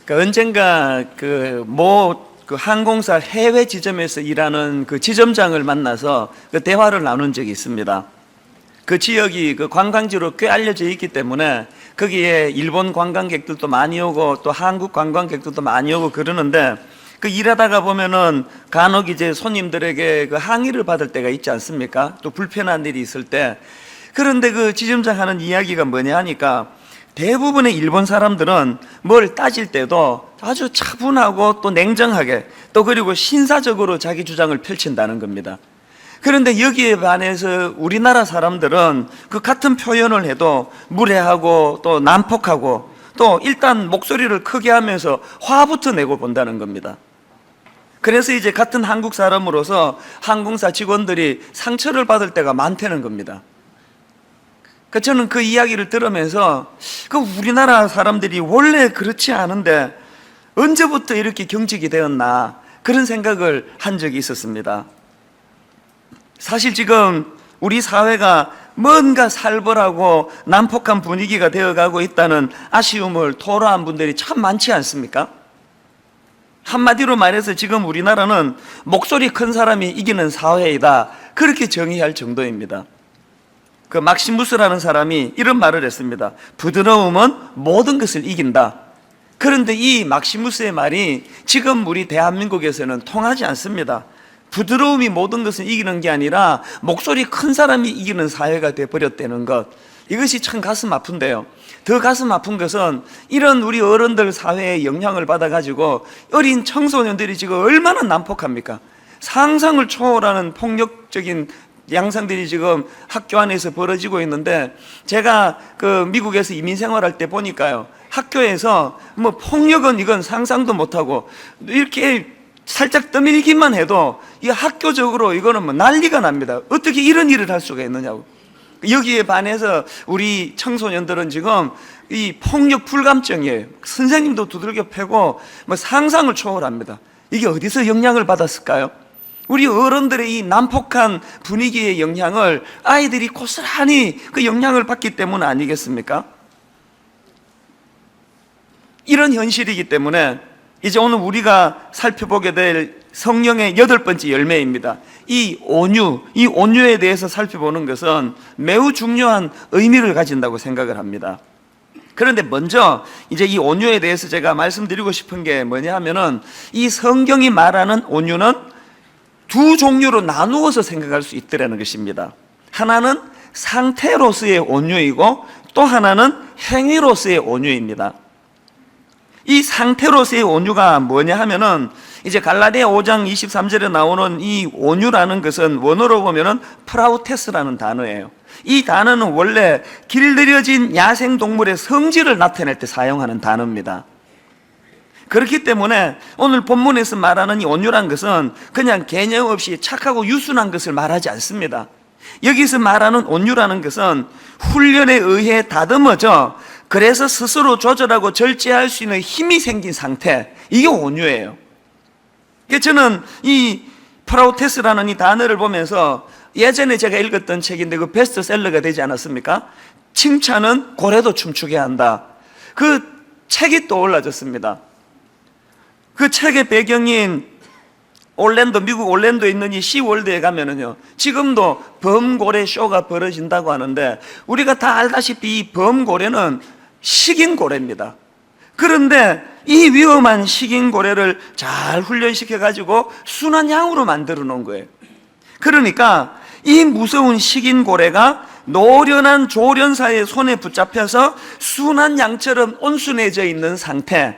언젠가 그 항공사 해외 지점에서 일하는 그 지점장을 만나서 그 대화를 나눈 적이 있습니다. 그 지역이 그 관광지로 꽤 알려져 있기 때문에 거기에 일본 관광객들도 많이 오고 또 한국 관광객들도 많이 오고 그러는데, 그 일하다가 보면은 간혹 이제 손님들에게 그 항의를 받을 때가 있지 않습니까? 또 불편한 일이 있을 때. 그런데 그 지점장 하는 이야기가 뭐냐 하니까, 대부분의 일본 사람들은 뭘 따질 때도 아주 차분하고 또 냉정하게, 또 그리고 신사적으로 자기 주장을 펼친다는 겁니다. 그런데 여기에 반해서 우리나라 사람들은 그 같은 표현을 해도 무례하고 또 난폭하고 또 일단 목소리를 크게 하면서 화부터 내고 본다는 겁니다. 그래서 이제 같은 한국 사람으로서 항공사 직원들이 상처를 받을 때가 많다는 겁니다. 저는 그 이야기를 들으면서 그 우리나라 사람들이 원래 그렇지 않은데 언제부터 이렇게 경직이 되었나, 그런 생각을 한 적이 있었습니다. 사실 지금 우리 사회가 뭔가 살벌하고 난폭한 분위기가 되어가고 있다는 아쉬움을 토로한 분들이 참 많지 않습니까? 한마디로 말해서 지금 우리나라는 목소리 큰 사람이 이기는 사회이다, 그렇게 정의할 정도입니다. 그 막시무스라는 사람이 이런 말을 했습니다. 부드러움은 모든 것을 이긴다. 그런데 이 막시무스의 말이 지금 우리 대한민국에서는 통하지 않습니다. 부드러움이 모든 것을 이기는 게 아니라 목소리 큰 사람이 이기는 사회가 되어버렸다는 것, 이것이 참 가슴 아픈데요. 더 가슴 아픈 것은 이런 우리 어른들 사회에 영향을 받아가지고 어린 청소년들이 지금 얼마나 난폭합니까? 상상을 초월하는 폭력적인 양상들이 지금 학교 안에서 벌어지고 있는데, 제가 그 미국에서 이민 생활할 때 보니까요, 학교에서 뭐 폭력은 이건 상상도 못하고 이렇게 살짝 떠밀기만 해도 이 학교적으로 이거는 뭐 난리가 납니다. 어떻게 이런 일을 할 수가 있느냐고. 여기에 반해서 우리 청소년들은 지금 이 폭력 불감증이에요. 선생님도 두들겨 패고 뭐 상상을 초월합니다. 이게 어디서 영향을 받았을까요? 우리 어른들의 이 난폭한 분위기의 영향을 아이들이 고스란히 그 영향을 받기 때문 아니겠습니까? 이런 현실이기 때문에 이제 오늘 우리가 살펴보게 될 성령의 8번째 열매입니다. 이 온유에 대해서 살펴보는 것은 매우 중요한 의미를 가진다고 생각을 합니다. 그런데 먼저 이제 이 온유에 대해서 제가 말씀드리고 싶은 게 뭐냐 하면은, 이 성경이 말하는 온유는 두 종류로 나누어서 생각할 수 있다는 것입니다. 하나는 상태로서의 온유이고 또 하나는 행위로서의 온유입니다. 이 상태로서의 온유가 뭐냐 하면은, 이제 갈라디아 5장 23절에 나오는 이 온유라는 것은 원어로 보면은 프라우테스라는 단어예요. 이 단어는 원래 길들여진 야생동물의 성질을 나타낼 때 사용하는 단어입니다. 그렇기 때문에 오늘 본문에서 말하는 이 온유란 것은 그냥 개념 없이 착하고 유순한 것을 말하지 않습니다. 여기서 말하는 온유라는 것은 훈련에 의해 다듬어져 그래서 스스로 조절하고 절제할 수 있는 힘이 생긴 상태, 이게 온유예요. 저는 이 프라우테스라는 이 단어를 보면서 예전에 제가 읽었던 책인데 그 베스트셀러가 되지 않았습니까? 칭찬은 고래도 춤추게 한다. 그 책이 떠올라졌습니다. 그 책의 배경인 미국 올랜도에 있는 이 시월드에 가면은요, 지금도 범고래 쇼가 벌어진다고 하는데, 우리가 다 알다시피 이 범고래는 식인 고래입니다. 그런데 이 위험한 식인 고래를 잘 훈련시켜 가지고 순한 양으로 만들어 놓은 거예요. 그러니까 이 무서운 식인 고래가 노련한 조련사의 손에 붙잡혀서 순한 양처럼 온순해져 있는 상태,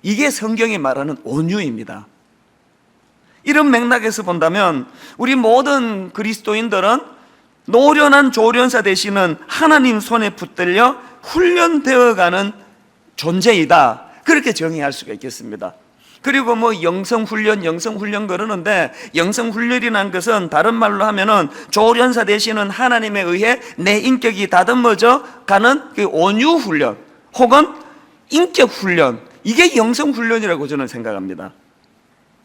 이게 성경이 말하는 온유입니다. 이런 맥락에서 본다면 우리 모든 그리스도인들은 노련한 조련사 되시는 하나님 손에 붙들려 훈련되어가는 존재이다, 그렇게 정의할 수가 있겠습니다. 그리고 뭐 영성훈련 그러는데, 영성훈련이라는 것은 다른 말로 하면은 조련사 되시는 하나님에 의해 내 인격이 다듬어져 가는 그 온유훈련 혹은 인격훈련, 이게 영성훈련이라고 저는 생각합니다.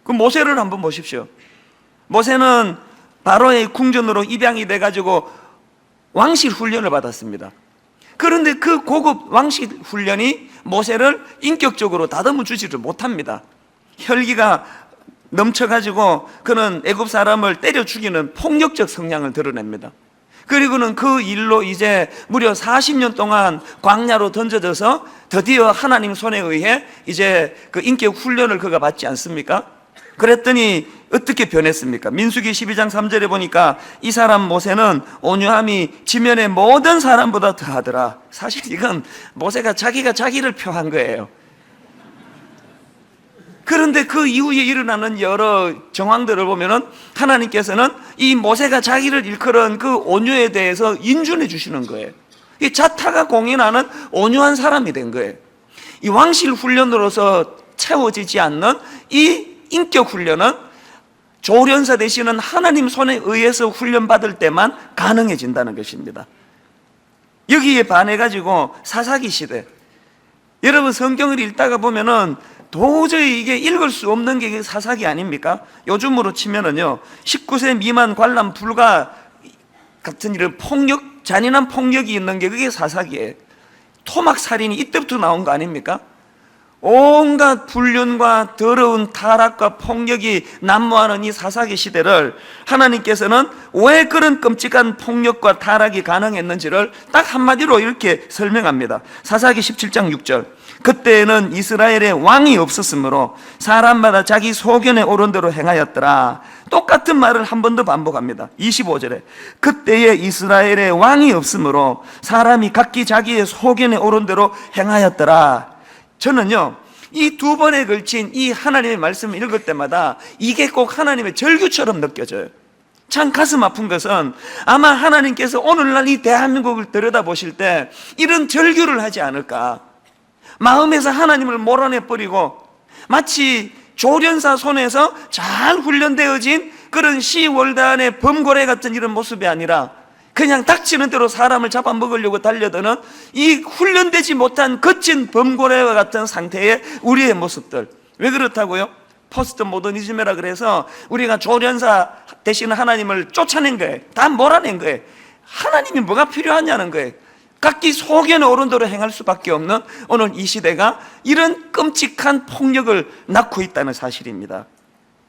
그 모세를 한번 보십시오. 모세는 바로의 궁전으로 입양이 돼가지고 왕실 훈련을 받았습니다. 그런데 그 고급 왕실 훈련이 모세를 인격적으로 다듬어 주지를 못합니다. 혈기가 넘쳐가지고 그는 애굽 사람을 때려 죽이는 폭력적 성향을 드러냅니다. 그리고는 그 일로 이제 무려 40년 동안 광야로 던져져서 드디어 하나님 손에 의해 이제 그 인격 훈련을 그가 받지 않습니까? 그랬더니 어떻게 변했습니까? 민수기 12장 3절에 보니까 이 사람 모세는 온유함이 지면의 모든 사람보다 더하더라. 사실 이건 모세가 자기가 자기를 표한 거예요. 그런데 그 이후에 일어나는 여러 정황들을 보면은 하나님께서는 이 모세가 자기를 일컬은 그 온유에 대해서 인준해 주시는 거예요. 이 자타가 공인하는 온유한 사람이 된 거예요. 이 왕실 훈련으로서 채워지지 않는 이 인격 훈련은 조련사 되시는 하나님 손에 의해서 훈련받을 때만 가능해진다는 것입니다. 여기에 반해가지고 사사기 시대, 여러분 성경을 읽다가 보면은 도저히 이게 읽을 수 없는 게 사사기 아닙니까? 요즘으로 치면은요, 19세 미만 관람 불가 같은 이런 폭력, 잔인한 폭력이 있는 게 그게 사사기예요. 토막 살인이 이때부터 나온 거 아닙니까? 온갖 불륜과 더러운 타락과 폭력이 난무하는 이 사사기 시대를 하나님께서는 왜 그런 끔찍한 폭력과 타락이 가능했는지를 딱 한마디로 이렇게 설명합니다. 사사기 17장 6절, 그때에는 이스라엘에 왕이 없었으므로 사람마다 자기 소견에 오른 대로 행하였더라. 똑같은 말을 한 번 더 반복합니다. 25절에 그때에 이스라엘에 왕이 없으므로 사람이 각기 자기의 소견에 오른 대로 행하였더라. 저는요, 이 두 번에 걸친 이 하나님의 말씀을 읽을 때마다 이게 꼭 하나님의 절규처럼 느껴져요. 참 가슴 아픈 것은 아마 하나님께서 오늘날 이 대한민국을 들여다보실 때 이런 절규를 하지 않을까. 마음에서 하나님을 몰아내버리고 마치 조련사 손에서 잘 훈련되어진 그런 시월단의 범고래 같은 이런 모습이 아니라 그냥 닥치는 대로 사람을 잡아먹으려고 달려드는 이 훈련되지 못한 거친 범고래와 같은 상태의 우리의 모습들. 왜 그렇다고요? 포스트 모더니즘이라 그래서 우리가 조련사 되시는 하나님을 쫓아낸 거예요. 다 몰아낸 거예요. 하나님이 뭐가 필요하냐는 거예요. 각기 소견에 오른 대로 행할 수밖에 없는 오늘 이 시대가 이런 끔찍한 폭력을 낳고 있다는 사실입니다.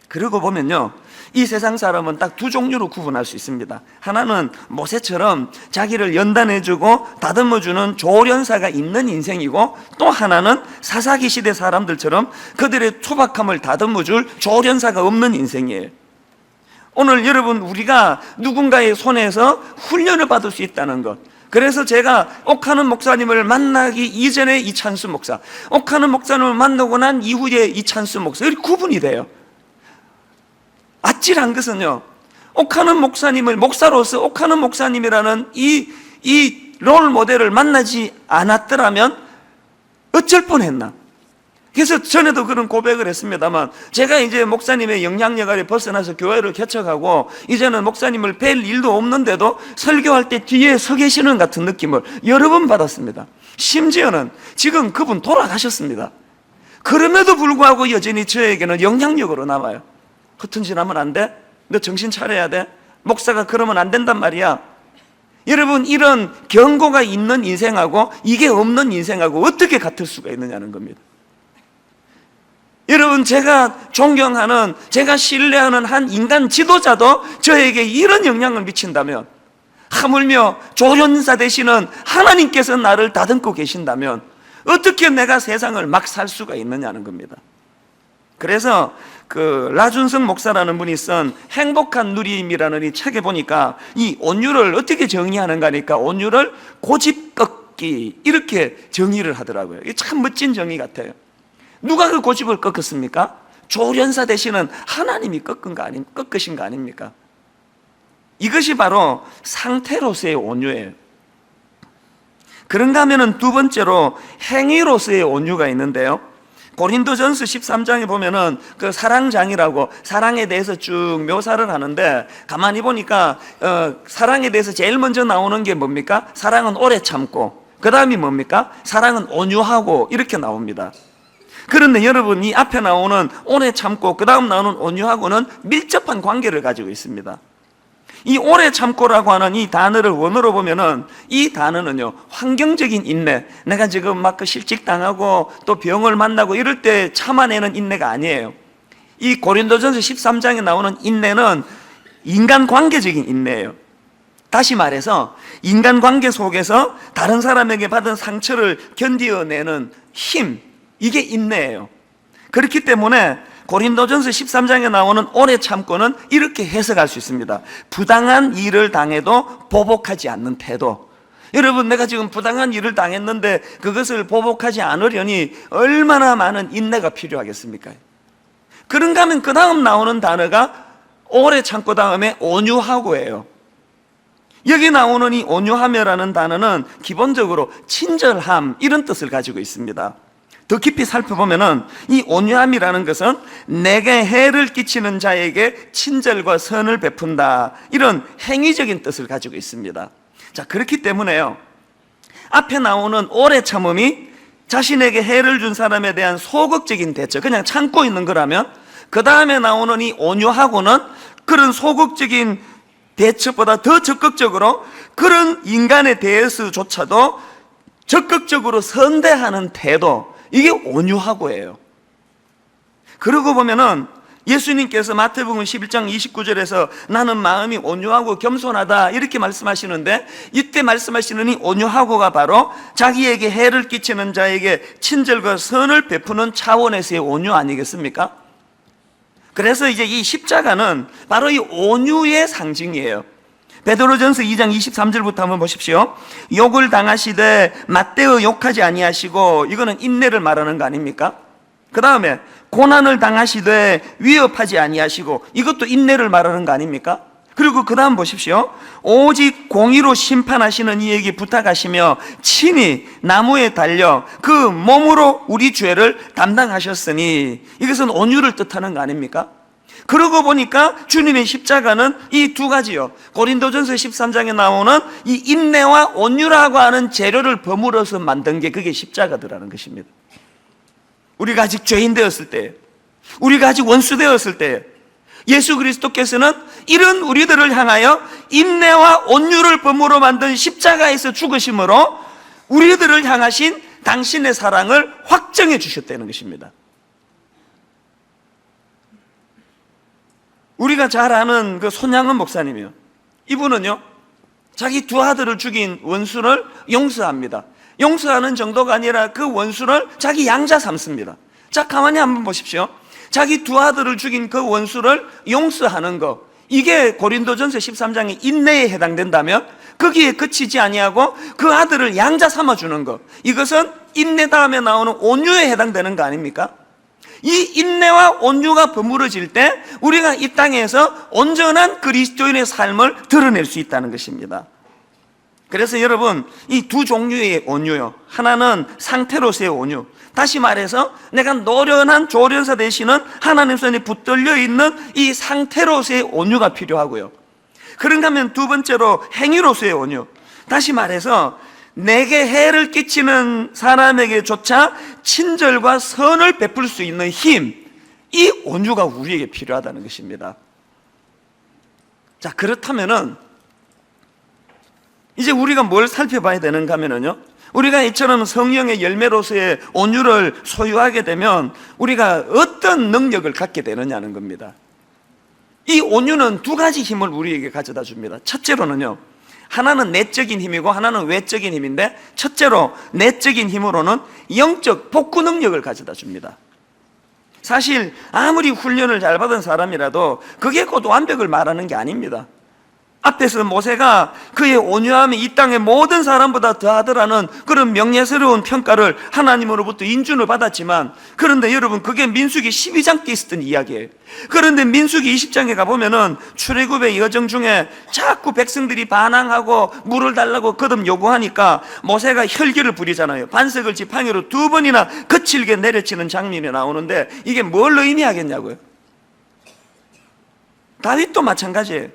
그러고 보면요, 이 세상 사람은 딱 두 종류로 구분할 수 있습니다. 하나는 모세처럼 자기를 연단해주고 다듬어주는 조련사가 있는 인생이고, 또 하나는 사사기 시대 사람들처럼 그들의 투박함을 다듬어줄 조련사가 없는 인생이에요. 오늘 여러분, 우리가 누군가의 손에서 훈련을 받을 수 있다는 것, 그래서 제가 옥하는 목사님을 만나기 이전에 이찬수 목사, 옥하는 목사님을 만나고 난 이후에 이찬수 목사, 이렇게 구분이 돼요. 아찔한 것은요, 옥하는 목사님을 목사로서 옥하는 목사님이라는 이 롤 모델을 만나지 않았더라면 어쩔 뻔했나. 그래서 전에도 그런 고백을 했습니다만, 제가 이제 목사님의 영향력을 벗어나서 교회를 개척하고 이제는 목사님을 뵐 일도 없는데도 설교할 때 뒤에 서 계시는 같은 느낌을 여러 번 받았습니다. 심지어는 지금 그분 돌아가셨습니다. 그럼에도 불구하고 여전히 저에게는 영향력으로 남아요. 허튼 짓 하면 안 돼? 너 정신 차려야 돼? 목사가 그러면 안 된단 말이야. 여러분, 이런 경고가 있는 인생하고 이게 없는 인생하고 어떻게 같을 수가 있느냐는 겁니다. 여러분, 제가 존경하는, 제가 신뢰하는 한 인간 지도자도 저에게 이런 영향을 미친다면, 하물며 조련사 되시는 하나님께서 나를 다듬고 계신다면 어떻게 내가 세상을 막 살 수가 있느냐는 겁니다. 그래서 그 라준성 목사라는 분이 쓴 행복한 누림이라는 이 책에 보니까 이 온유를 어떻게 정의하는가 하니까 온유를 고집 꺾기, 이렇게 정의를 하더라고요. 이게 참 멋진 정의 같아요. 누가 그 고집을 꺾었습니까? 조련사 되시는 하나님이 꺾으신 거 아닙니까? 이것이 바로 상태로서의 온유예요. 그런가 하면은 두 번째로 행위로서의 온유가 있는데요, 고린도전서 13장에 보면은 그 사랑장이라고 사랑에 대해서 쭉 묘사를 하는데, 가만히 보니까 사랑에 대해서 제일 먼저 나오는 게 뭡니까? 사랑은 오래 참고, 그 다음이 뭡니까? 사랑은 온유하고, 이렇게 나옵니다. 그런데 여러분, 이 앞에 나오는 오래 참고 그 다음 나오는 온유하고는 밀접한 관계를 가지고 있습니다. 이 오래 참고라고 하는 이 단어를 원어로 보면은 이 단어는요, 환경적인 인내, 내가 지금 막 그 실직당하고 또 병을 만나고 이럴 때 참아내는 인내가 아니에요. 이 고린도전서 13장에 나오는 인내는 인간관계적인 인내예요. 다시 말해서 인간관계 속에서 다른 사람에게 받은 상처를 견디어내는 힘, 이게 인내예요. 그렇기 때문에 고린도전서 13장에 나오는 오래 참고는 이렇게 해석할 수 있습니다. 부당한 일을 당해도 보복하지 않는 태도. 여러분, 내가 지금 부당한 일을 당했는데 그것을 보복하지 않으려니 얼마나 많은 인내가 필요하겠습니까? 그런가 하면 그 다음 나오는 단어가 오래 참고 다음에 온유하고예요. 여기 나오는 이 온유함이라는 단어는 기본적으로 친절함, 이런 뜻을 가지고 있습니다. 더 깊이 살펴보면은 이 온유함이라는 것은 내게 해를 끼치는 자에게 친절과 선을 베푼다, 이런 행위적인 뜻을 가지고 있습니다. 자, 그렇기 때문에요, 앞에 나오는 오래 참음이 자신에게 해를 준 사람에 대한 소극적인 대처, 그냥 참고 있는 거라면, 그 다음에 나오는 이 온유하고는 그런 소극적인 대처보다 더 적극적으로 그런 인간에 대해서조차도 적극적으로 선대하는 태도, 이게 온유하고예요. 그러고 보면은 예수님께서 마태복음 11장 29절에서 나는 마음이 온유하고 겸손하다, 이렇게 말씀하시는데, 이때 말씀하시는 이 온유하고가 바로 자기에게 해를 끼치는 자에게 친절과 선을 베푸는 차원에서의 온유 아니겠습니까? 그래서 이제 이 십자가는 바로 이 온유의 상징이에요. 베드로전서 2장 23절부터 한번 보십시오. 욕을 당하시되 맞대어 욕하지 아니하시고, 이거는 인내를 말하는 거 아닙니까? 그 다음에 고난을 당하시되 위협하지 아니하시고, 이것도 인내를 말하는 거 아닙니까? 그리고 그 다음 보십시오. 오직 공의로 심판하시는 이에게 부탁하시며 친히 나무에 달려 그 몸으로 우리 죄를 담당하셨으니, 이것은 온유를 뜻하는 거 아닙니까? 그러고 보니까 주님의 십자가는 이 두 가지요, 고린도전서 13장에 나오는 이 인내와 온유라고 하는 재료를 버무려서 만든 게 그게 십자가더라는 것입니다. 우리가 아직 죄인 되었을 때, 우리가 아직 원수 되었을 때, 예수 그리스도께서는 이런 우리들을 향하여 인내와 온유를 버무려 만든 십자가에서 죽으심으로 우리들을 향하신 당신의 사랑을 확정해 주셨다는 것입니다. 우리가 잘 아는 그 손양은 목사님이요, 이분은요, 자기 두 아들을 죽인 원수를 용서합니다. 용서하는 정도가 아니라 그 원수를 자기 양자 삼습니다. 자, 가만히 한번 보십시오. 자기 두 아들을 죽인 그 원수를 용서하는 거, 이게 고린도전서 13장의 인내에 해당된다면 거기에 그치지 아니하고 그 아들을 양자 삼아주는 거, 이것은 인내 다음에 나오는 온유에 해당되는 거 아닙니까? 이 인내와 온유가 버무려질 때 우리가 이 땅에서 온전한 그리스도인의 삶을 드러낼 수 있다는 것입니다. 그래서 여러분, 이 두 종류의 온유요, 하나는 상태로서의 온유, 다시 말해서 내가 노련한 조련사 되시는 하나님 손에 붙들려 있는 이 상태로서의 온유가 필요하고요, 그런가 하면 두 번째로 행위로서의 온유, 다시 말해서 내게 해를 끼치는 사람에게조차 친절과 선을 베풀 수 있는 힘, 이 온유가 우리에게 필요하다는 것입니다. 자, 그렇다면은 이제 우리가 뭘 살펴봐야 되는가 하면요, 우리가 이처럼 성령의 열매로서의 온유를 소유하게 되면 우리가 어떤 능력을 갖게 되느냐는 겁니다. 이 온유는 두 가지 힘을 우리에게 가져다 줍니다. 첫째로는요, 하나는 내적인 힘이고 하나는 외적인 힘인데, 첫째로 내적인 힘으로는 영적 복구 능력을 가져다 줍니다. 사실 아무리 훈련을 잘 받은 사람이라도 그게 곧 완벽을 말하는 게 아닙니다. 앞에서 모세가 그의 온유함이 이 땅의 모든 사람보다 더하더라는 그런 명예스러운 평가를 하나님으로부터 인준을 받았지만, 그런데 여러분, 그게 민수기 12장 때 있었던 이야기예요. 그런데 민수기 20장에 가보면은 출애굽의 여정 중에 자꾸 백성들이 반항하고 물을 달라고 거듭 요구하니까 모세가 혈기를 부리잖아요. 반석을 지팡이로 두 번이나 거칠게 내려치는 장면이 나오는데, 이게 뭘 의미하겠냐고요. 다윗도 마찬가지예요.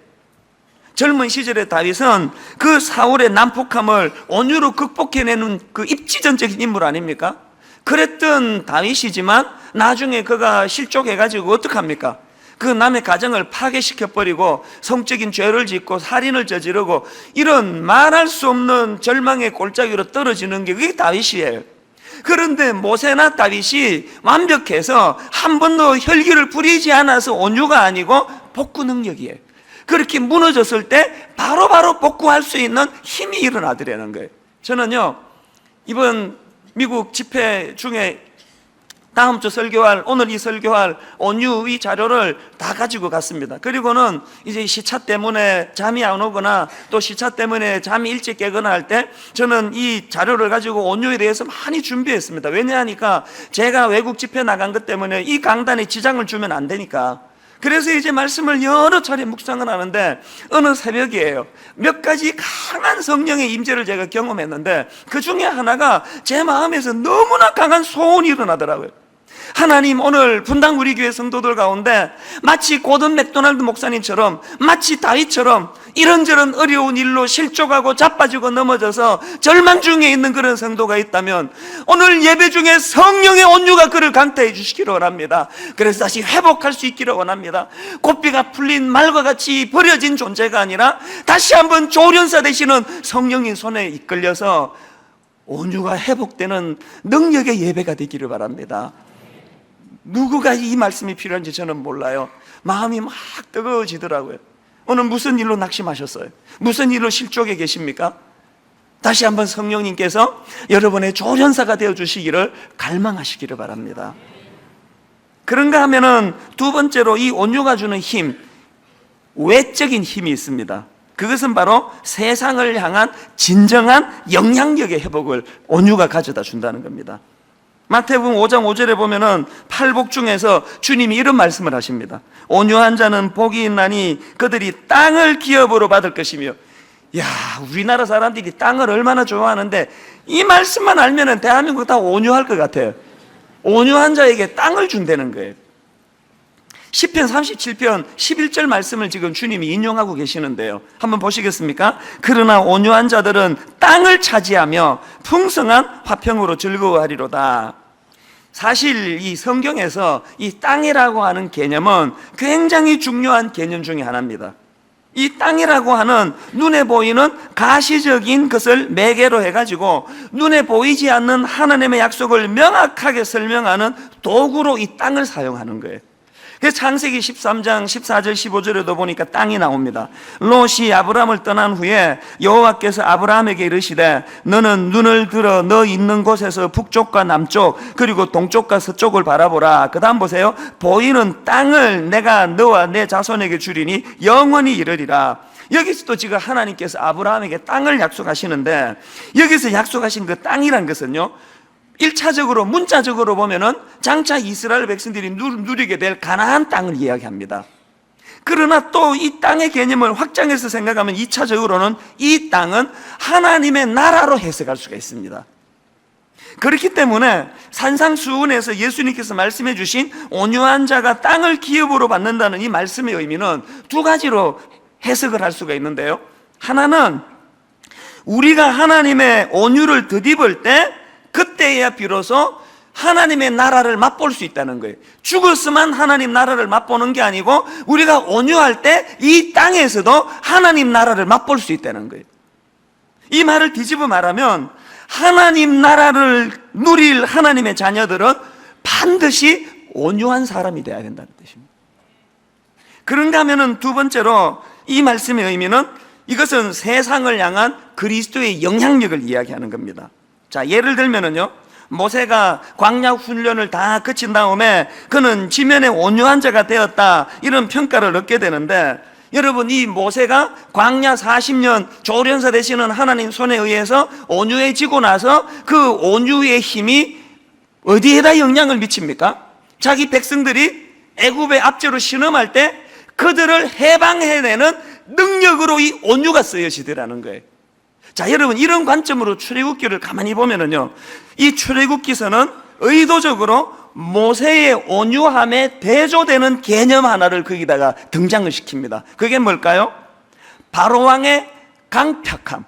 젊은 시절의 다윗은 그 사울의 난폭함을 온유로 극복해내는 그 입지전적인 인물 아닙니까? 그랬던 다윗이지만 나중에 그가 실족해가지고 어떡합니까? 그 남의 가정을 파괴시켜버리고 성적인 죄를 짓고 살인을 저지르고 이런 말할 수 없는 절망의 골짜기로 떨어지는 게 그게 다윗이에요. 그런데 모세나 다윗이 완벽해서 한 번도 혈기를 부리지 않아서 온유가 아니고 복구 능력이에요. 그렇게 무너졌을 때 바로바로 복구할 수 있는 힘이 일어나더라는 거예요. 저는요, 이번 미국 집회 중에 다음 주 설교할, 오늘 이 설교할 온유의 자료를 다 가지고 갔습니다. 그리고는 이제 시차 때문에 잠이 안 오거나 또 시차 때문에 잠이 일찍 깨거나 할 때 저는 이 자료를 가지고 온유에 대해서 많이 준비했습니다. 왜냐하니까 제가 외국 집회 나간 것 때문에 이 강단에 지장을 주면 안 되니까. 그래서 이제 말씀을 여러 차례 묵상을 하는데 어느 새벽이에요. 몇 가지 강한 성령의 임재를 제가 경험했는데 그 중에 하나가 제 마음에서 너무나 강한 소원이 일어나더라고요. 하나님, 오늘 분당 우리 교회 성도들 가운데 마치 고든 맥도날드 목사님처럼, 마치 다윗처럼 이런저런 어려운 일로 실족하고 자빠지고 넘어져서 절망 중에 있는 그런 성도가 있다면 오늘 예배 중에 성령의 온유가 그를 강타해 주시기를 원합니다. 그래서 다시 회복할 수 있기를 원합니다. 고삐가 풀린 말과 같이 버려진 존재가 아니라 다시 한번 조련사 되시는 성령의 손에 이끌려서 온유가 회복되는 능력의 예배가 되기를 바랍니다. 누구가 이 말씀이 필요한지 저는 몰라요. 마음이 막 뜨거워지더라고요. 오늘 무슨 일로 낙심하셨어요? 무슨 일로 실족해 계십니까? 다시 한번 성령님께서 여러분의 조련사가 되어주시기를 갈망하시기를 바랍니다. 그런가 하면은 두 번째로 이 온유가 주는 힘, 외적인 힘이 있습니다. 그것은 바로 세상을 향한 진정한 영향력의 회복을 온유가 가져다 준다는 겁니다. 마태복음 5장 5절에 보면은 팔복 중에서 주님이 이런 말씀을 하십니다. 온유한 자는 복이 있나니 그들이 땅을 기업으로 받을 것이며. 야, 우리나라 사람들이 땅을 얼마나 좋아하는데 이 말씀만 알면은 대한민국 다 온유할 것 같아요. 온유한 자에게 땅을 준다는 거예요. 시편 37편 11절 말씀을 지금 주님이 인용하고 계시는데요, 한번 보시겠습니까? 그러나 온유한 자들은 땅을 차지하며 풍성한 화평으로 즐거워하리로다. 사실 이 성경에서 이 땅이라고 하는 개념은 굉장히 중요한 개념 중에 하나입니다. 이 땅이라고 하는 눈에 보이는 가시적인 것을 매개로 해가지고 눈에 보이지 않는 하나님의 약속을 명확하게 설명하는 도구로 이 땅을 사용하는 거예요. 그래서 창세기 13장 14절 15절에도 보니까 땅이 나옵니다. 롯이 아브라함을 떠난 후에 여호와께서 아브라함에게 이르시되 너는 눈을 들어 너 있는 곳에서 북쪽과 남쪽 그리고 동쪽과 서쪽을 바라보라. 그 다음 보세요. 보이는 땅을 내가 너와 내 자손에게 주리니 영원히 이르리라. 여기서도 지금 하나님께서 아브라함에게 땅을 약속하시는데, 여기서 약속하신 그 땅이란 것은요, 1차적으로 문자적으로 보면은 장차 이스라엘 백성들이 누리게 될 가나안 땅을 이야기합니다. 그러나 또 이 땅의 개념을 확장해서 생각하면 2차적으로는 이 땅은 하나님의 나라로 해석할 수가 있습니다. 그렇기 때문에 산상수훈에서 예수님께서 말씀해 주신 온유한 자가 땅을 기업으로 받는다는 이 말씀의 의미는 두 가지로 해석을 할 수가 있는데요, 하나는 우리가 하나님의 온유를 덧입을 때 그때야 비로소 하나님의 나라를 맛볼 수 있다는 거예요. 죽었으면 하나님 나라를 맛보는 게 아니고 우리가 온유할 때 이 땅에서도 하나님 나라를 맛볼 수 있다는 거예요. 이 말을 뒤집어 말하면 하나님 나라를 누릴 하나님의 자녀들은 반드시 온유한 사람이 되어야 된다는 뜻입니다. 그런가 하면은 두 번째로 이 말씀의 의미는 이것은 세상을 향한 그리스도의 영향력을 이야기하는 겁니다. 자, 예를 들면은요, 모세가 광야 훈련을 다 거친 다음에 그는 지면에 온유한 자가 되었다, 이런 평가를 얻게 되는데, 여러분, 이 모세가 광야 40년 조련사 되시는 하나님 손에 의해서 온유해지고 나서 그 온유의 힘이 어디에다 영향을 미칩니까? 자기 백성들이 애굽의 압제로 신음할 때 그들을 해방해내는 능력으로 이 온유가 쓰여지더라는 거예요. 자, 여러분, 이런 관점으로 출애굽기를 가만히 보면은요, 이 출애굽기서는 의도적으로 모세의 온유함에 대조되는 개념 하나를 거기다가 등장을 시킵니다. 그게 뭘까요? 바로왕의 강팍함.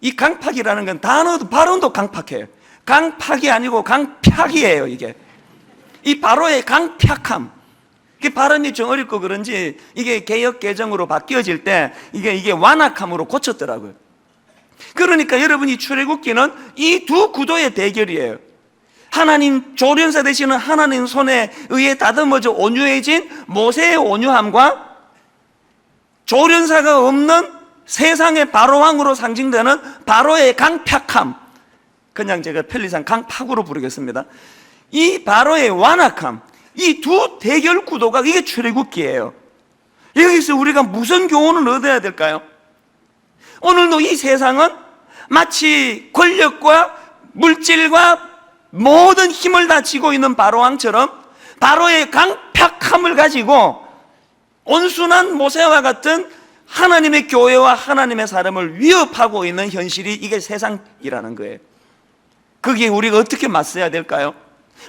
이 강팍이라는 건 단어도, 발음도 강팍해요. 강팍이 아니고 강팍이에요, 이게. 이 바로의 강팍함. 이게 발음이 좀 어렵고 그런지 이게 개역 개정으로 바뀌어질 때 이게 완악함으로 고쳤더라고요. 그러니까 여러분이 출애굽기는 이 두 구도의 대결이에요. 하나님 조련사 되시는 하나님 손에 의해 다듬어져 온유해진 모세의 온유함과 조련사가 없는 세상의 바로왕으로 상징되는 바로의 강팍함, 그냥 제가 편리상 강팍으로 부르겠습니다. 이 바로의 완악함, 이 두 대결 구도가 이게 출애굽기예요. 여기서 우리가 무슨 교훈을 얻어야 될까요? 오늘도 이 세상은 마치 권력과 물질과 모든 힘을 다 쥐고 있는 바로왕처럼 바로의 강팍함을 가지고 온순한 모세와 같은 하나님의 교회와 하나님의 사람을 위협하고 있는 현실이 이게 세상이라는 거예요. 거기에 우리가 어떻게 맞서야 될까요?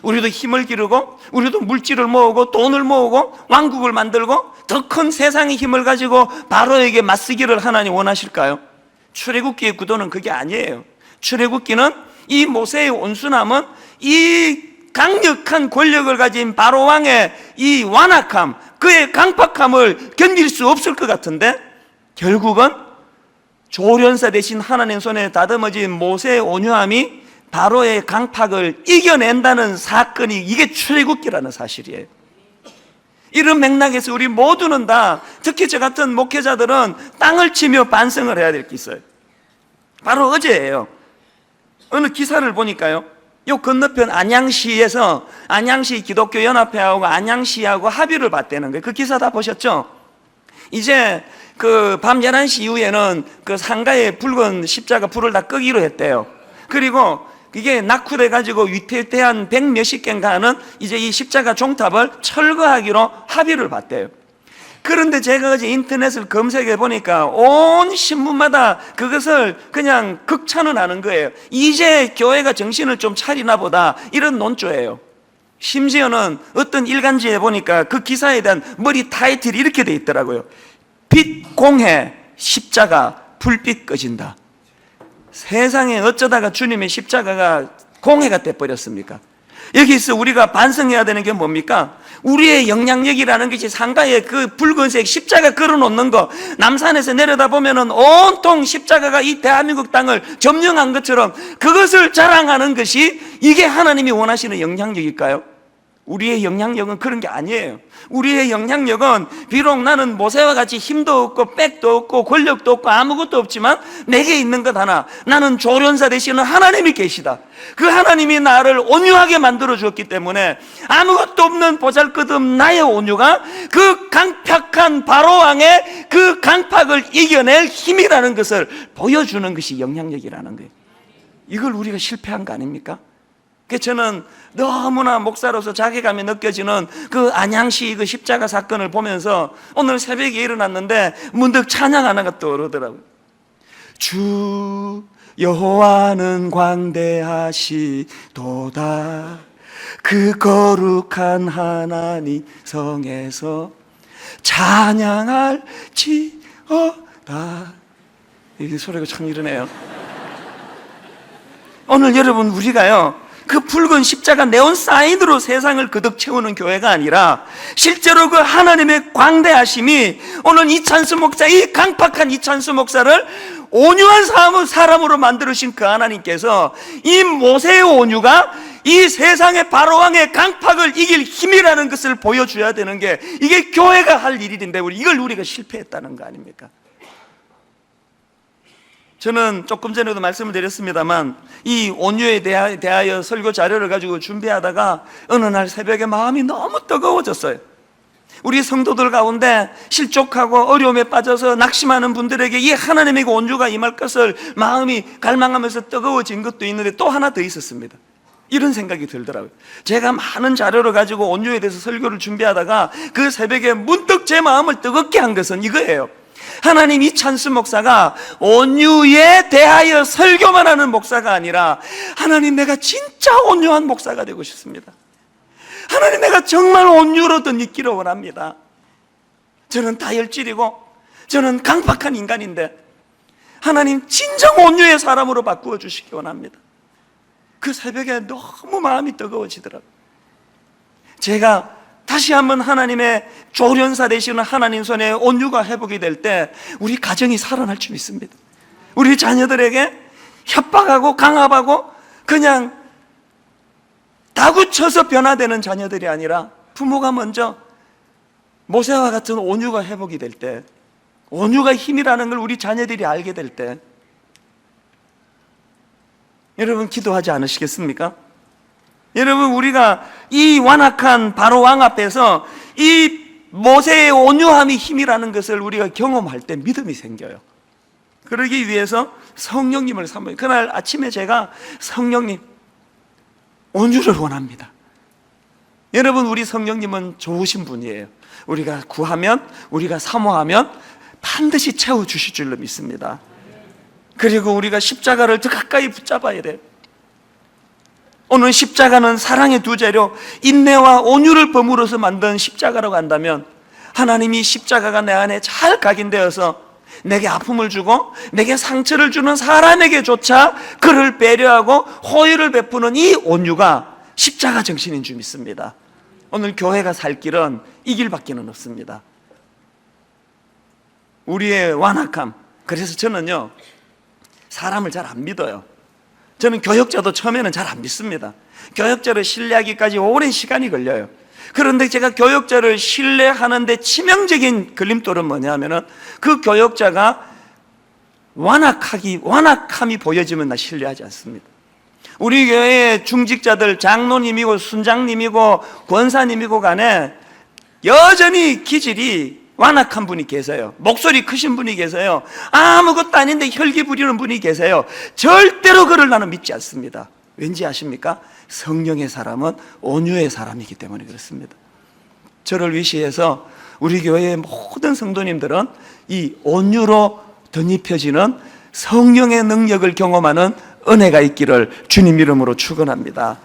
우리도 힘을 기르고 우리도 물질을 모으고 돈을 모으고 왕국을 만들고 더 큰 세상의 힘을 가지고 바로에게 맞서기를 하나님 원하실까요? 출애굽기의 구도는 그게 아니에요. 출애굽기는 이 모세의 온순함은 이 강력한 권력을 가진 바로왕의 이 완악함, 그의 강팍함을 견딜 수 없을 것 같은데 결국은 조련사 대신 하나님 손에 다듬어진 모세의 온유함이 바로의 강팍을 이겨낸다는 사건이 이게 출애굽기라는 사실이에요. 이런 맥락에서 우리 모두는 다, 특히 저 같은 목회자들은 땅을 치며 반성을 해야 될 게 있어요. 바로 어제예요. 어느 기사를 보니까요, 요 건너편 안양시에서 안양시 기독교 연합회하고 안양시하고 합의를 봤다는 거예요. 그 기사 다 보셨죠? 이제 그 밤 11시 이후에는 그 상가에 붉은 십자가 불을 다 끄기로 했대요. 그리고 이게 낙후돼가지고 위태위태한 100몇십 개인가 하는 이제 이 십자가 종탑을 철거하기로 합의를 봤대요. 그런데 제가 어제 인터넷을 검색해 보니까 온 신문마다 그것을 그냥 극찬을 하는 거예요. 이제 교회가 정신을 좀 차리나 보다, 이런 논조예요. 심지어는 어떤 일간지에 보니까 그 기사에 대한 머리 타이틀이 이렇게 돼 있더라고요. 빛 공해, 십자가 불빛 꺼진다. 세상에 어쩌다가 주님의 십자가가 공해가 돼버렸습니까? 여기서 우리가 반성해야 되는 게 뭡니까? 우리의 영향력이라는 것이 상가에 그 붉은색 십자가 걸어놓는 거, 남산에서 내려다보면은 온통 십자가가 이 대한민국 땅을 점령한 것처럼 그것을 자랑하는 것이 이게 하나님이 원하시는 영향력일까요? 우리의 영향력은 그런 게 아니에요. 우리의 영향력은 비록 나는 모세와 같이 힘도 없고 백도 없고 권력도 없고 아무것도 없지만 내게 있는 것 하나, 나는 조련사 되시는 하나님이 계시다. 그 하나님이 나를 온유하게 만들어 주었기 때문에 아무것도 없는 보잘것없는 나의 온유가 그 강팍한 바로왕의 그 강팍을 이겨낼 힘이라는 것을 보여주는 것이 영향력이라는 거예요. 이걸 우리가 실패한 거 아닙니까? 그 저는 너무나 목사로서 자괴감이 느껴지는 그 안양시 그 십자가 사건을 보면서 오늘 새벽에 일어났는데 문득 찬양 하나가 떠오르더라고요. 주 여호와는 광대하시도다, 그 거룩한 하나님 성에서 찬양할지어다. 이 소리가 참 이러네요. 오늘 여러분, 우리가요 그 붉은 십자가 네온 사인으로 세상을 그득 채우는 교회가 아니라 실제로 그 하나님의 광대하심이 오늘 이찬수 목사, 이 강팍한 이찬수 목사를 온유한 사람으로 만들으신 그 하나님께서 이 모세의 온유가 이 세상의 바로왕의 강팍을 이길 힘이라는 것을 보여줘야 되는 게 이게 교회가 할 일인데 이걸 우리가 실패했다는 거 아닙니까? 저는 조금 전에도 말씀을 드렸습니다만 이 온유에 대하여 설교 자료를 가지고 준비하다가 어느 날 새벽에 마음이 너무 뜨거워졌어요. 우리 성도들 가운데 실족하고 어려움에 빠져서 낙심하는 분들에게 이 하나님의 온유가 임할 것을 마음이 갈망하면서 뜨거워진 것도 있는데 또 하나 더 있었습니다. 이런 생각이 들더라고요. 제가 많은 자료를 가지고 온유에 대해서 설교를 준비하다가 그 새벽에 문득 제 마음을 뜨겁게 한 것은 이거예요. 하나님 이찬수 목사가 온유에 대하여 설교만 하는 목사가 아니라 하나님, 내가 진짜 온유한 목사가 되고 싶습니다. 하나님, 내가 정말 온유로 더 있기를 원합니다. 저는 다혈질이고 저는 강팍한 인간인데 하나님, 진정 온유의 사람으로 바꾸어 주시기 원합니다. 그 새벽에 너무 마음이 뜨거워지더라고요. 제가 다시 한번 하나님의 조련사 되시는 하나님 손에 온유가 회복이 될 때 우리 가정이 살아날 줄 믿습니다. 우리 자녀들에게 협박하고 강압하고 그냥 다구쳐서 변화되는 자녀들이 아니라 부모가 먼저 모세와 같은 온유가 회복이 될 때, 온유가 힘이라는 걸 우리 자녀들이 알게 될 때, 여러분 기도하지 않으시겠습니까? 여러분, 우리가 이 완악한 바로 왕 앞에서 이 모세의 온유함이 힘이라는 것을 우리가 경험할 때 믿음이 생겨요. 그러기 위해서 성령님을 삼아요. 그날 아침에 제가 성령님, 온유를 원합니다. 여러분, 우리 성령님은 좋으신 분이에요. 우리가 구하면, 우리가 사모하면 반드시 채워주실 줄로 믿습니다. 그리고 우리가 십자가를 더 가까이 붙잡아야 돼요. 오늘 십자가는 사랑의 두 재료, 인내와 온유를 버무려서 만든 십자가라고 한다면, 하나님이 십자가가 내 안에 잘 각인되어서 내게 아픔을 주고 내게 상처를 주는 사람에게조차 그를 배려하고 호의를 베푸는 이 온유가 십자가 정신인 줄 믿습니다. 오늘 교회가 살 길은 이 길밖에는 없습니다. 우리의 완악함. 그래서 저는요, 사람을 잘 안 믿어요. 저는 교역자도 처음에는 잘 안 믿습니다. 교역자를 신뢰하기까지 오랜 시간이 걸려요. 그런데 제가 교역자를 신뢰하는데 치명적인 걸림돌은 뭐냐면은 그 교역자가 완악함이 보여지면 나 신뢰하지 않습니다. 우리 교회의 중직자들, 장로님이고 순장님이고 권사님이고 간에 여전히 기질이 완악한 분이 계세요. 목소리 크신 분이 계세요. 아무것도 아닌데 혈기 부리는 분이 계세요. 절대로 그를 나는 믿지 않습니다. 왠지 아십니까? 성령의 사람은 온유의 사람이기 때문에 그렇습니다. 저를 위시해서 우리 교회의 모든 성도님들은 이 온유로 덧입혀지는 성령의 능력을 경험하는 은혜가 있기를 주님 이름으로 축원합니다.